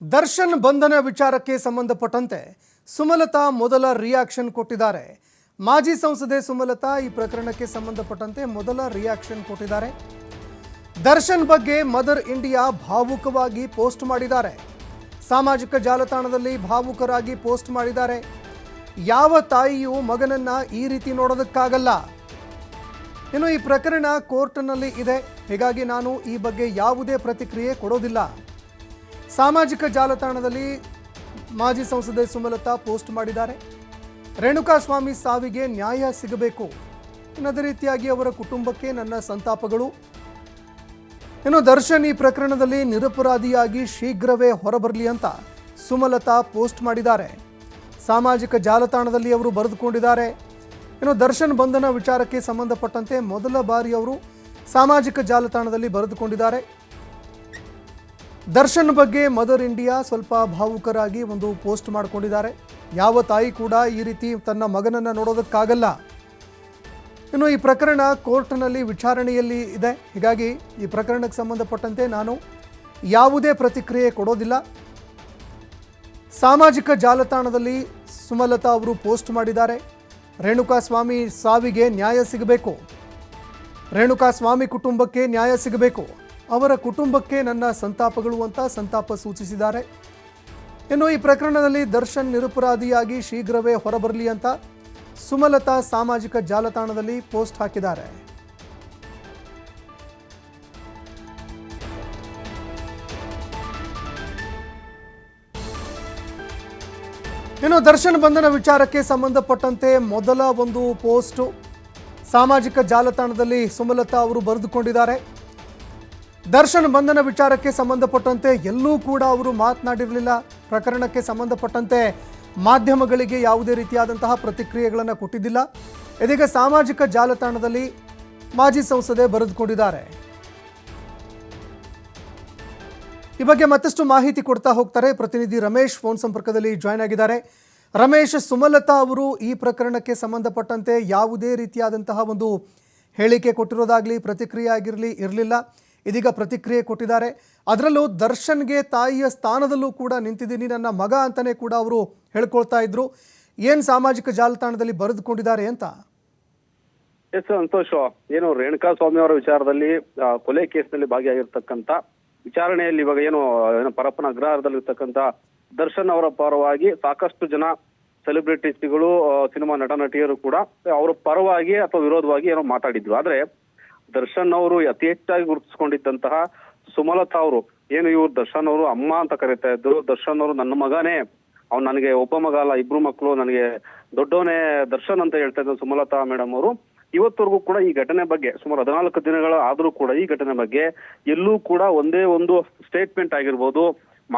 ದರ್ಶನ್ ಬಂಧನ ವಿಚಾರಕ್ಕೆ ಸಂಬಂಧಪಟ್ಟಂತೆ ಸುಮಲತಾ ಮೊದಲ ರಿಯಾಕ್ಷನ್ ಕೊಟ್ಟಿದ್ದಾರೆ. ಮಾಜಿ ಸಂಸದೆ ಸುಮಲತಾ ಈ ಪ್ರಕರಣಕ್ಕೆ ಸಂಬಂಧಪಟ್ಟಂತೆ ಮೊದಲ ರಿಯಾಕ್ಷನ್ ಕೊಟ್ಟಿದ್ದಾರೆ. ದರ್ಶನ್ ಬಗ್ಗೆ ಮದರ್ ಇಂಡಿಯಾ ಭಾವುಕವಾಗಿ ಪೋಸ್ಟ್ ಮಾಡಿದ್ದಾರೆ. ಸಾಮಾಜಿಕ ಜಾಲತಾಣದಲ್ಲಿ ಭಾವುಕರಾಗಿ ಪೋಸ್ಟ್ ಮಾಡಿದ್ದಾರೆ. ಯಾವ ತಾಯಿಯೂ ಮಗನನ್ನ ಈ ರೀತಿ ನೋಡೋದಕ್ಕಾಗಲ್ಲ. ಇನ್ನು ಈ ಪ್ರಕರಣ ಕೋರ್ಟ್ನಲ್ಲಿ ಇದೆ, ಹೀಗಾಗಿ ನಾನು ಈ ಬಗ್ಗೆ ಯಾವುದೇ ಪ್ರತಿಕ್ರಿಯೆ ಕೊಡೋದಿಲ್ಲ. ಸಾಮಾಜಿಕ ಜಾಲತಾಣದಲ್ಲಿ ಮಾಜಿ ಸಂಸದೆ ಸುಮಲತಾ ಪೋಸ್ಟ್ ಮಾಡಿದ್ದಾರೆ. ರೇಣುಕಾಸ್ವಾಮಿ ಸಾವಿಗೆ ನ್ಯಾಯ ಸಿಗಬೇಕು, ಅದೇ ರೀತಿಯಾಗಿ ಅವರ ಕುಟುಂಬಕ್ಕೆ ನನ್ನ ಸಂತಾಪಗಳು. ಇನ್ನು ದರ್ಶನ್ ಈ ಪ್ರಕರಣದಲ್ಲಿ ನಿರಪರಾಧಿಯಾಗಿ ಶೀಘ್ರವೇ ಹೊರಬರಲಿ ಅಂತ ಸುಮಲತಾ ಪೋಸ್ಟ್ ಮಾಡಿದ್ದಾರೆ. ಸಾಮಾಜಿಕ ಜಾಲತಾಣದಲ್ಲಿ ಅವರು ಬರೆದುಕೊಂಡಿದ್ದಾರೆ. ಇನ್ನು ದರ್ಶನ್ ಬಂಧನ ವಿಚಾರಕ್ಕೆ ಸಂಬಂಧಪಟ್ಟಂತೆ ಮೊದಲ ಬಾರಿ ಅವರು ಸಾಮಾಜಿಕ ಜಾಲತಾಣದಲ್ಲಿ ಬರೆದುಕೊಂಡಿದ್ದಾರೆ. ದರ್ಶನ್ ಬಗ್ಗೆ ಮದರ್ ಇಂಡಿಯಾ ಸ್ವಲ್ಪ ಭಾವುಕರಾಗಿ ಒಂದು ಪೋಸ್ಟ್ ಮಾಡಿಕೊಂಡಿದ್ದಾರೆ. ಯಾವ ತಾಯಿ ಕೂಡ ಈ ರೀತಿ ತನ್ನ ಮಗನನ್ನು ನೋಡೋದಕ್ಕಾಗಲ್ಲ. ಇನ್ನು ಈ ಪ್ರಕರಣ ಕೋರ್ಟ್ನಲ್ಲಿ ವಿಚಾರಣೆಯಲ್ಲಿ ಇದೆ, ಹೀಗಾಗಿ ಈ ಪ್ರಕರಣಕ್ಕೆ ಸಂಬಂಧಪಟ್ಟಂತೆ ನಾನು ಯಾವುದೇ ಪ್ರತಿಕ್ರಿಯೆ ಕೊಡೋದಿಲ್ಲ. ಸಾಮಾಜಿಕ ಜಾಲತಾಣದಲ್ಲಿ ಸುಮಲತಾ ಅವರು ಪೋಸ್ಟ್ ಮಾಡಿದ್ದಾರೆ. ರೇಣುಕಾಸ್ವಾಮಿ ಸಾವಿಗೆ ನ್ಯಾಯ ಸಿಗಬೇಕು, ರೇಣುಕಾಸ್ವಾಮಿ ಕುಟುಂಬಕ್ಕೆ ನ್ಯಾಯ ಸಿಗಬೇಕು, ಅವರ ಕುಟುಂಬಕ್ಕೆ ನನ್ನ ಸಂತಾಪಗಳು ಅಂತ ಸಂತಾಪ ಸೂಚಿಸಿದ್ದಾರೆ. ಇನ್ನು ಈ ಪ್ರಕರಣದಲ್ಲಿ ದರ್ಶನ್ ನಿರಪರಾಧಿಯಾಗಿ ಶೀಘ್ರವೇ ಹೊರಬರಲಿ ಅಂತ ಸುಮಲತಾ ಸಾಮಾಜಿಕ ಜಾಲತಾಣದಲ್ಲಿ ಪೋಸ್ಟ್ ಹಾಕಿದ್ದಾರೆ. ಇನ್ನು ದರ್ಶನ್ ಬಂಧನ ವಿಚಾರಕ್ಕೆ ಸಂಬಂಧಪಟ್ಟಂತೆ ಮೊದಲ ಒಂದು ಪೋಸ್ಟ್ ಸಾಮಾಜಿಕ ಜಾಲತಾಣದಲ್ಲಿ ಸುಮಲತಾ ಅವರು ಬರೆದುಕೊಂಡಿದ್ದಾರೆ. ದರ್ಶನ್ ಬಂಧನ ವಿಚಾರಕ್ಕೆ ಸಂಬಂಧಪಟ್ಟಂತೆ ಎಲ್ಲೂ ಕೂಡ ಅವರು ಮಾತನಾಡಿರಲಿಲ್ಲ. ಪ್ರಕರಣಕ್ಕೆ ಸಂಬಂಧಪಟ್ಟಂತೆ ಮಾಧ್ಯಮಗಳಿಗೆ ಯಾವುದೇ ರೀತಿಯಾದಂತಹ ಪ್ರತಿಕ್ರಿಯೆಗಳನ್ನು ಕೊಟ್ಟಿದ್ದಿಲ್ಲ. ಇದೀಗ ಸಾಮಾಜಿಕ ಜಾಲತಾಣದಲ್ಲಿ ಮಾಜಿ ಸಂಸದೆ ಬರೆದುಕೊಂಡಿದ್ದಾರೆ. ಈ ಬಗ್ಗೆ ಮತ್ತಷ್ಟು ಮಾಹಿತಿ ಕೊಡ್ತಾ ಹೋಗ್ತಾರೆ ಪ್ರತಿನಿಧಿ ರಮೇಶ್ ಫೋನ್ ಸಂಪರ್ಕದಲ್ಲಿ ಜಾಯ್ನ್ ಆಗಿದ್ದಾರೆ. ರಮೇಶ್, ಸುಮಲತಾ ಅವರು ಈ ಪ್ರಕರಣಕ್ಕೆ ಸಂಬಂಧಪಟ್ಟಂತೆ ಯಾವುದೇ ರೀತಿಯಾದಂತಹ ಒಂದು ಹೇಳಿಕೆ ಕೊಟ್ಟಿರೋದಾಗಲಿ ಪ್ರತಿಕ್ರಿಯೆ ಇರಲಿಲ್ಲ. ಇದೀಗ ಪ್ರತಿಕ್ರಿಯೆ ಕೊಟ್ಟಿದ್ದಾರೆ. ಅದರಲ್ಲೂ ದರ್ಶನ್ಗೆ ತಾಯಿಯ ಸ್ಥಾನದಲ್ಲೂ ಕೂಡ ನಿಂತಿದ್ದೀನಿ, ನನ್ನ ಮಗ ಅಂತಲೇ ಕೂಡ ಅವರು ಹೇಳ್ಕೊಳ್ತಾ ಇದ್ರು. ಏನು ಸಾಮಾಜಿಕ ಜಾಲತಾಣದಲ್ಲಿ ಬರೆದುಕೊಂಡಿದ್ದಾರೆ ಅಂತ? ಎಸ್ ಸಂತೋಷ್, ಏನು ರೇಣುಕಾಸ್ವಾಮಿ ಅವರ ವಿಚಾರದಲ್ಲಿ ಕೊಲೆ ಕೇಸ್ನಲ್ಲಿ ಭಾಗಿಯಾಗಿರ್ತಕ್ಕಂಥ ವಿಚಾರಣೆಯಲ್ಲಿ ಇವಾಗ ಏನು ಪರಪ್ಪನ ಅಗ್ರಹಾರದಲ್ಲಿರ್ತಕ್ಕಂಥ ದರ್ಶನ್ ಅವರ ಪರವಾಗಿ ಸಾಕಷ್ಟು ಜನ ಸೆಲೆಬ್ರಿಟೀಸ್ಗಳು, ಸಿನಿಮಾ ನಟ ನಟಿಯರು ಕೂಡ ಅವರ ಪರವಾಗಿ ಅಥವಾ ವಿರೋಧವಾಗಿ ಏನೋ ಮಾತಾಡಿದ್ರು. ಆದ್ರೆ ದರ್ಶನ್ ಅವರು ಅತಿ ಹೆಚ್ಚಾಗಿ ಗುರುತಿಸ್ಕೊಂಡಿದ್ದಂತಹ ಸುಮಲತಾ ಅವರು ಏನು ಇವ್ರು ದರ್ಶನ್ ಅವರು ಅಮ್ಮ ಅಂತ ಕರೀತಾ ಇದ್ರು. ದರ್ಶನ್ ಅವರು ನನ್ನ ಮಗನೇ, ಅವ್ನು ನನಗೆ ಒಬ್ಬ ಮಗ ಅಲ್ಲ, ಇಬ್ರು ಮಕ್ಕಳು, ನನಗೆ ದೊಡ್ಡವನೇ ದರ್ಶನ್ ಅಂತ ಹೇಳ್ತಾ ಇದ್ರು ಸುಮಲತಾ ಮೇಡಮ್ ಅವರು. ಇವತ್ತವರೆಗೂ ಕೂಡ ಈ ಘಟನೆ ಬಗ್ಗೆ ಸುಮಾರು 14 ದಿನಗಳ ಆದ್ರೂ ಕೂಡ ಈ ಘಟನೆ ಬಗ್ಗೆ ಎಲ್ಲೂ ಕೂಡ ಒಂದೇ ಒಂದು ಸ್ಟೇಟ್ಮೆಂಟ್ ಆಗಿರ್ಬೋದು,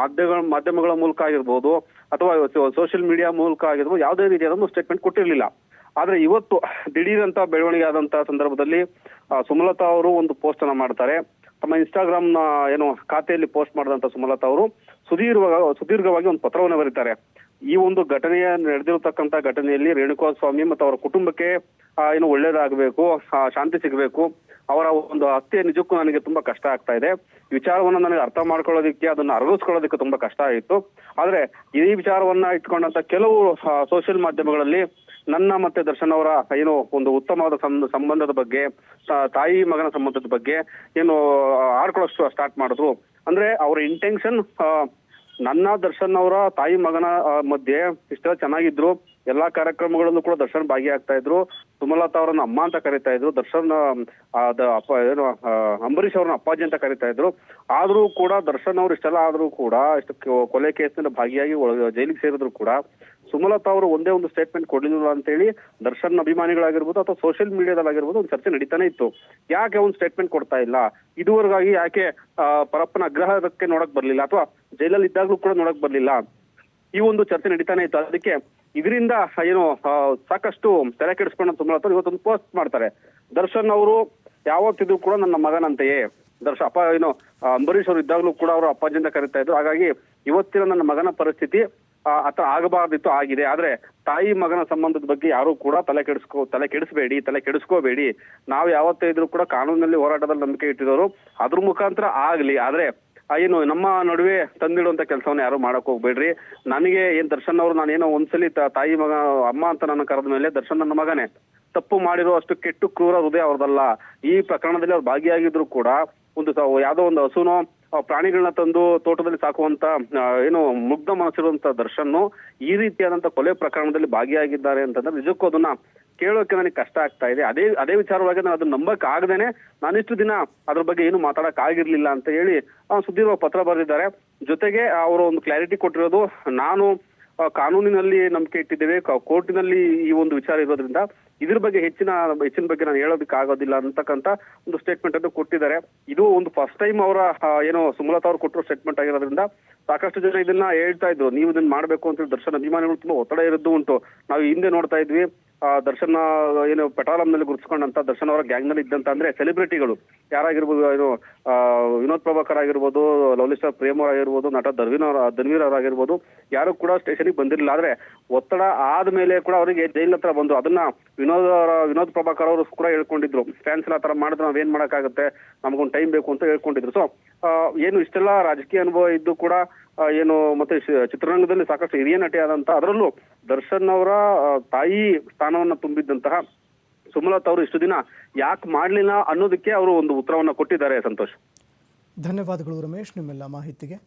ಮಾಧ್ಯಮಗಳ ಮೂಲಕ ಆಗಿರ್ಬೋದು ಅಥವಾ ಸೋಷಿಯಲ್ ಮೀಡಿಯಾ ಮೂಲಕ ಆಗಿರ್ಬೋದು ಯಾವುದೇ ರೀತಿಯಾದ ಒಂದು ಸ್ಟೇಟ್ಮೆಂಟ್ ಕೊಟ್ಟಿರ್ಲಿಲ್ಲ. ಆದ್ರೆ ಇವತ್ತು ದಿಢೀರಂತ ಬೆಳವಣಿಗೆ ಆದಂತ ಸಂದರ್ಭದಲ್ಲಿ ಸುಮಲತಾ ಅವರು ಒಂದು ಪೋಸ್ಟ್ ಅನ್ನ ಮಾಡ್ತಾರೆ. ತಮ್ಮ ಇನ್ಸ್ಟಾಗ್ರಾಮ್ ನ ಏನು ಖಾತೆಯಲ್ಲಿ ಪೋಸ್ಟ್ ಮಾಡಿದಂತ ಸುಮಲತಾ ಅವರು ಸುದೀರ್ಘವಾಗಿ ಒಂದು ಪತ್ರವನ್ನು ಬರೀತಾರೆ. ಈ ಒಂದು ಘಟನೆಯ ನಡೆದಿರತಕ್ಕಂತ ಘಟನೆಯಲ್ಲಿ ರೇಣುಕಾಸ್ವಾಮಿ ಮತ್ತು ಅವರ ಕುಟುಂಬಕ್ಕೆ ಏನು ಒಳ್ಳೇದಾಗಬೇಕು, ಶಾಂತಿ ಸಿಗಬೇಕು. ಅವರ ಒಂದು ಹತ್ಯೆ ನಿಜಕ್ಕೂ ನನಗೆ ತುಂಬಾ ಕಷ್ಟ ಆಗ್ತಾ ಇದೆ. ಈ ವಿಚಾರವನ್ನ ನನಗೆ ಅರ್ಥ ಮಾಡ್ಕೊಳ್ಳೋದಿಕ್ಕೆ, ಅದನ್ನ ಅರಗಿಸ್ಕೊಳ್ಳೋದಕ್ಕೆ ತುಂಬಾ ಕಷ್ಟ ಆಯಿತು. ಆದ್ರೆ ಈ ವಿಚಾರವನ್ನ ಇಟ್ಕೊಂಡಂತ ಕೆಲವು ಸೋಷಿಯಲ್ ಮಾಧ್ಯಮಗಳಲ್ಲಿ ನನ್ನ ಮತ್ತೆ ದರ್ಶನ್ ಅವರ ಏನು ಒಂದು ಉತ್ತಮವಾದ ಸಂಬಂಧದ ಬಗ್ಗೆ, ತಾಯಿ ಮಗನ ಸಂಬಂಧದ ಬಗ್ಗೆ ಏನು ಆಡ್ಕೊಳ್ಳೋಷ್ಟು ಸ್ಟಾರ್ಟ್ ಮಾಡಿದ್ರು. ಅಂದ್ರೆ ಅವರ ಇಂಟೆನ್ಷನ್ ನನ್ನ ದರ್ಶನ್ ಅವರ ತಾಯಿ ಮಗನ ಮಧ್ಯೆ ಇಷ್ಟೆಲ್ಲ ಚೆನ್ನಾಗಿದ್ರು, ಎಲ್ಲಾ ಕಾರ್ಯಕ್ರಮಗಳಲ್ಲೂ ಕೂಡ ದರ್ಶನ್ ಭಾಗಿಯಾಗ್ತಾ ಇದ್ರು, ಸುಮಲತಾ ಅವರನ್ನ ಅಮ್ಮ ಅಂತ ಕರೀತಾ ಇದ್ರು, ದರ್ಶನ್ ಏನು ಅಂಬರೀಷ್ ಅವ್ರನ್ನ ಅಪ್ಪಾಜಿ ಅಂತ ಕರೀತಾ ಇದ್ರು. ಆದ್ರೂ ಕೂಡ ದರ್ಶನ್ ಅವರು ಇಷ್ಟೆಲ್ಲ ಆದ್ರೂ ಕೂಡ, ಇಷ್ಟು ಕೊಲೆ ಕೇಸ್ನಲ್ಲಿ ಭಾಗಿಯಾಗಿ ಜೈಲಿಗೆ ಸೇರಿದ್ರು ಕೂಡ ಸುಮಲತಾ ಅವರು ಒಂದೇ ಒಂದು ಸ್ಟೇಟ್ಮೆಂಟ್ ಕೊಡ್ಲಿಲ್ಲ ಅಂತ ಹೇಳಿ ದರ್ಶನ್ ಅಭಿಮಾನಿಗಳಾಗಿರ್ಬೋದು ಅಥವಾ ಸೋಷಿಯಲ್ ಮೀಡಿಯಾದಲ್ಲಾಗಿರ್ಬೋದು ಒಂದು ಚರ್ಚೆ ನಡೀತಾನೆ ಇತ್ತು. ಯಾಕೆ ಒಂದು ಸ್ಟೇಟ್ಮೆಂಟ್ ಕೊಡ್ತಾ ಇಲ್ಲ, ಇದುವರೆಗಾಗಿ ಯಾಕೆ ಪರಪ್ಪನ ಅಗ್ರಹಾರಕ್ಕೆ ನೋಡಕ್ ಬರ್ಲಿಲ್ಲ ಅಥವಾ ಜೈಲಲ್ಲಿ ಇದ್ದಾಗ್ಲೂ ಕೂಡ ನೋಡಕ್ ಬರ್ಲಿಲ್ಲ, ಈ ಒಂದು ಚರ್ಚೆ ನಡೀತಾನೆ ಇತ್ತು. ಅದಕ್ಕೆ ಇದರಿಂದ ಏನು ಸಾಕಷ್ಟು ತಲೆ ಕೆಡಿಸ್ಕೊಂಡ ಸುಮಲತಾ ಇವತ್ತೊಂದು ಪೋಸ್ಟ್ ಮಾಡ್ತಾರೆ. ದರ್ಶನ್ ಅವರು ಯಾವತ್ತಿದ್ರು ಕೂಡ ನನ್ನ ಮಗನಂತೆಯೇ, ಏನು ಅಂಬರೀಷ್ ಅವರು ಇದ್ದಾಗ್ಲೂ ಕೂಡ ಅವರು ಅಪ್ಪಾಜಿ ಅಂತ ಕರೀತಾ ಇದ್ರು. ಹಾಗಾಗಿ ಇವತ್ತಿನ ನನ್ನ ಮಗನ ಪರಿಸ್ಥಿತಿ ಆತರ ಆಗಬಾರ್ದಿತ್ತು, ಆಗಿದೆ. ಆದ್ರೆ ತಾಯಿ ಮಗನ ಸಂಬಂಧದ ಬಗ್ಗೆ ಯಾರು ಕೂಡ ತಲೆ ಕೆಡಿಸ್ಕೋಬೇಡಿ. ನಾವು ಯಾವತ್ತೇ ಇದ್ರು ಕೂಡ ಕಾನೂನಿನಲ್ಲಿ ಹೋರಾಟದಲ್ಲಿ ನಂಬಿಕೆ ಇಟ್ಟಿರೋರು, ಅದ್ರ ಮುಖಾಂತರ ಆಗ್ಲಿ. ಆದ್ರೆ ಏನು ನಮ್ಮ ನಡುವೆ ತಂದಿಡುವಂತ ಕೆಲಸವನ್ನ ಯಾರು ಮಾಡಕ್ ಹೋಗ್ಬೇಡ್ರಿ. ನನಗೆ ದರ್ಶನ್ ಅವರು ನಾನೇನೋ ಒಂದ್ಸಲಿ ತಾಯಿ ಮಗ ಅಮ್ಮ ಅಂತ ನನ್ನ ಕರೆದ ಮೇಲೆ ದರ್ಶನ್ ನನ್ನ ಮಗನೇ, ತಪ್ಪು ಮಾಡಿರೋ ಅಷ್ಟು ಕೆಟ್ಟು ಕ್ರೂರ ಹೃದಯ ಅವ್ರದಲ್ಲ. ಈ ಪ್ರಕರಣದಲ್ಲಿ ಅವ್ರು ಭಾಗಿಯಾಗಿದ್ರು ಕೂಡ ಯಾವ್ದೋ ಒಂದು ಹಸುನೋ ಪ್ರಾಣಿಗಳನ್ನ ತಂದು ತೋಟದಲ್ಲಿ ಸಾಕುವಂತ ಏನು ಮುಗ್ಧ ಮನಸ್ಸಿರುವಂತ ದರ್ಶನ್ ಈ ರೀತಿಯಾದಂತ ಕೊಲೆ ಪ್ರಕರಣದಲ್ಲಿ ಭಾಗಿಯಾಗಿದ್ದಾರೆ ಅಂತಂದ್ರೆ ನಿಜಕ್ಕೂ ಅದನ್ನ ಕೇಳೋಕೆ ನನಗೆ ಕಷ್ಟ ಆಗ್ತಾ ಇದೆ. ಅದೇ ವಿಚಾರವಾಗಿ ನಾನು ಅದನ್ನ ನಂಬಕ್ ಆಗದೇನೆ ನಾನಿಷ್ಟು ದಿನ ಅದ್ರ ಬಗ್ಗೆ ಏನು ಮಾತಾಡಕ್ ಆಗಿರ್ಲಿಲ್ಲ ಅಂತ ಹೇಳಿ ಸುದೀರ್ಘ ಪತ್ರ ಬರೆದಿದ್ದಾರೆ. ಜೊತೆಗೆ ಅವರು ಒಂದು ಕ್ಲಾರಿಟಿ ಕೊಟ್ಟಿರೋದು, ನಾನು ಕಾನೂನಿನಲ್ಲಿ ನಂಬಿಕೆ ಇಟ್ಟಿದ್ದೇವೆ, ಕೋರ್ಟಿನಲ್ಲಿ ಈ ಒಂದು ವಿಚಾರ ಇರೋದ್ರಿಂದ ಇದ್ರ ಬಗ್ಗೆ ಹೆಚ್ಚಿನ ಬಗ್ಗೆ ನಾನು ಹೇಳೋದಕ್ಕೆ ಆಗೋದಿಲ್ಲ ಅಂತಕ್ಕಂತ ಒಂದು ಸ್ಟೇಟ್ಮೆಂಟ್ ಅನ್ನು ಕೊಟ್ಟಿದ್ದಾರೆ. ಇದು ಒಂದು ಫಸ್ಟ್ ಟೈಮ್ ಅವರ ಏನೋ ಸುಮಲತಾ ಅವ್ರು ಕೊಟ್ಟಿರೋ ಸ್ಟೇಟ್ಮೆಂಟ್ ಆಗಿರೋದ್ರಿಂದ ಸಾಕಷ್ಟು ಜನ ಇದನ್ನ ಹೇಳ್ತಾ ಇದ್ರು, ನೀವು ಇದನ್ನ ಮಾಡ್ಬೇಕು ಅಂತ ಹೇಳಿ ದರ್ಶನ್ ಅಭಿಮಾನಿಗಳು ತುಂಬಾ ಒತ್ತಡ ಇರೋದು ಉಂಟು. ನಾವು ಹಿಂದೆ ನೋಡ್ತಾ ಇದ್ವಿ ದರ್ಶನ್ ಏನು ಪೆಟ್ರೋಲಂನಲ್ಲಿ ಗುರುತಿಸ್ಕೊಂಡಂತ ದರ್ಶನ್ ಅವರ ಗ್ಯಾಂಗ್ ನಲ್ಲಿ ಇದ್ದಂತ ಅಂದ್ರೆ ಸೆಲೆಬ್ರಿಟಿಗಳು ಯಾರಾಗಿರ್ಬೋದು, ಏನು ವಿನೋದ್ ಪ್ರಭಾಕರ್ ಆಗಿರ್ಬೋದು, ಲವ್ಲಿ ಸ್ಟಾರ್ ಪ್ರೇಮ್ ಅವ್ರ ಆಗಿರ್ಬೋದು, ನಟ ಧನ್ವೀರ್ ಅವರಾಗಿರ್ಬೋದು, ಯಾರು ಕೂಡ ಸ್ಟೇಷನ್ಗೆ ಬಂದಿರಲಿಲ್ಲ. ಆದ್ರೆ ಒತ್ತಡ ಆದ್ಮೇಲೆ ಕೂಡ ಅವರಿಗೆ ಜೈಲ್ ಹತ್ರ ಬಂದು ಅದನ್ನ ವಿನೋದ್ ಪ್ರಭಾಕರ್ ಅವರು ಕೂಡ ಹೇಳ್ಕೊಂಡಿದ್ರು, ಫ್ಯಾನ್ಸ್ ಎಲ್ಲ ತರ ಮಾಡಿದ್ರೆ ನಾವೇನ್ ಮಾಡಕ್ಕಾಗತ್ತೆ, ನಮಗೊಂದು ಟೈಮ್ ಬೇಕು ಅಂತ ಹೇಳ್ಕೊಂಡಿದ್ರು. ಸೊ ಏನು ಇಷ್ಟೆಲ್ಲ ರಾಜಕೀಯ ಅನುಭವ ಇದ್ದು ಕೂಡ ಏನು ಮತ್ತೆ ಚಿತ್ರರಂಗದಲ್ಲಿ ಸಾಕಷ್ಟು ಹಿರಿಯ ನಟಿ ಆದಂತ, ಅದರಲ್ಲೂ ದರ್ಶನ್ ಅವರ ತಾಯಿ ಸ್ಥಾನವನ್ನ ತುಂಬಿದ್ದಂತಹ ಸುಮಲತಾ ಅವರು ಇಷ್ಟು ದಿನ ಯಾಕೆ ಮಾಡ್ಲಿಲ್ಲ ಅನ್ನೋದಕ್ಕೆ ಅವರು ಒಂದು ಉತ್ತರವನ್ನ ಕೊಟ್ಟಿದ್ದಾರೆ. ಸಂತೋಷ್, ಧನ್ಯವಾದಗಳು ರಮೇಶ್ ನಿಮ್ಮೆಲ್ಲ ಮಾಹಿತಿಗೆ.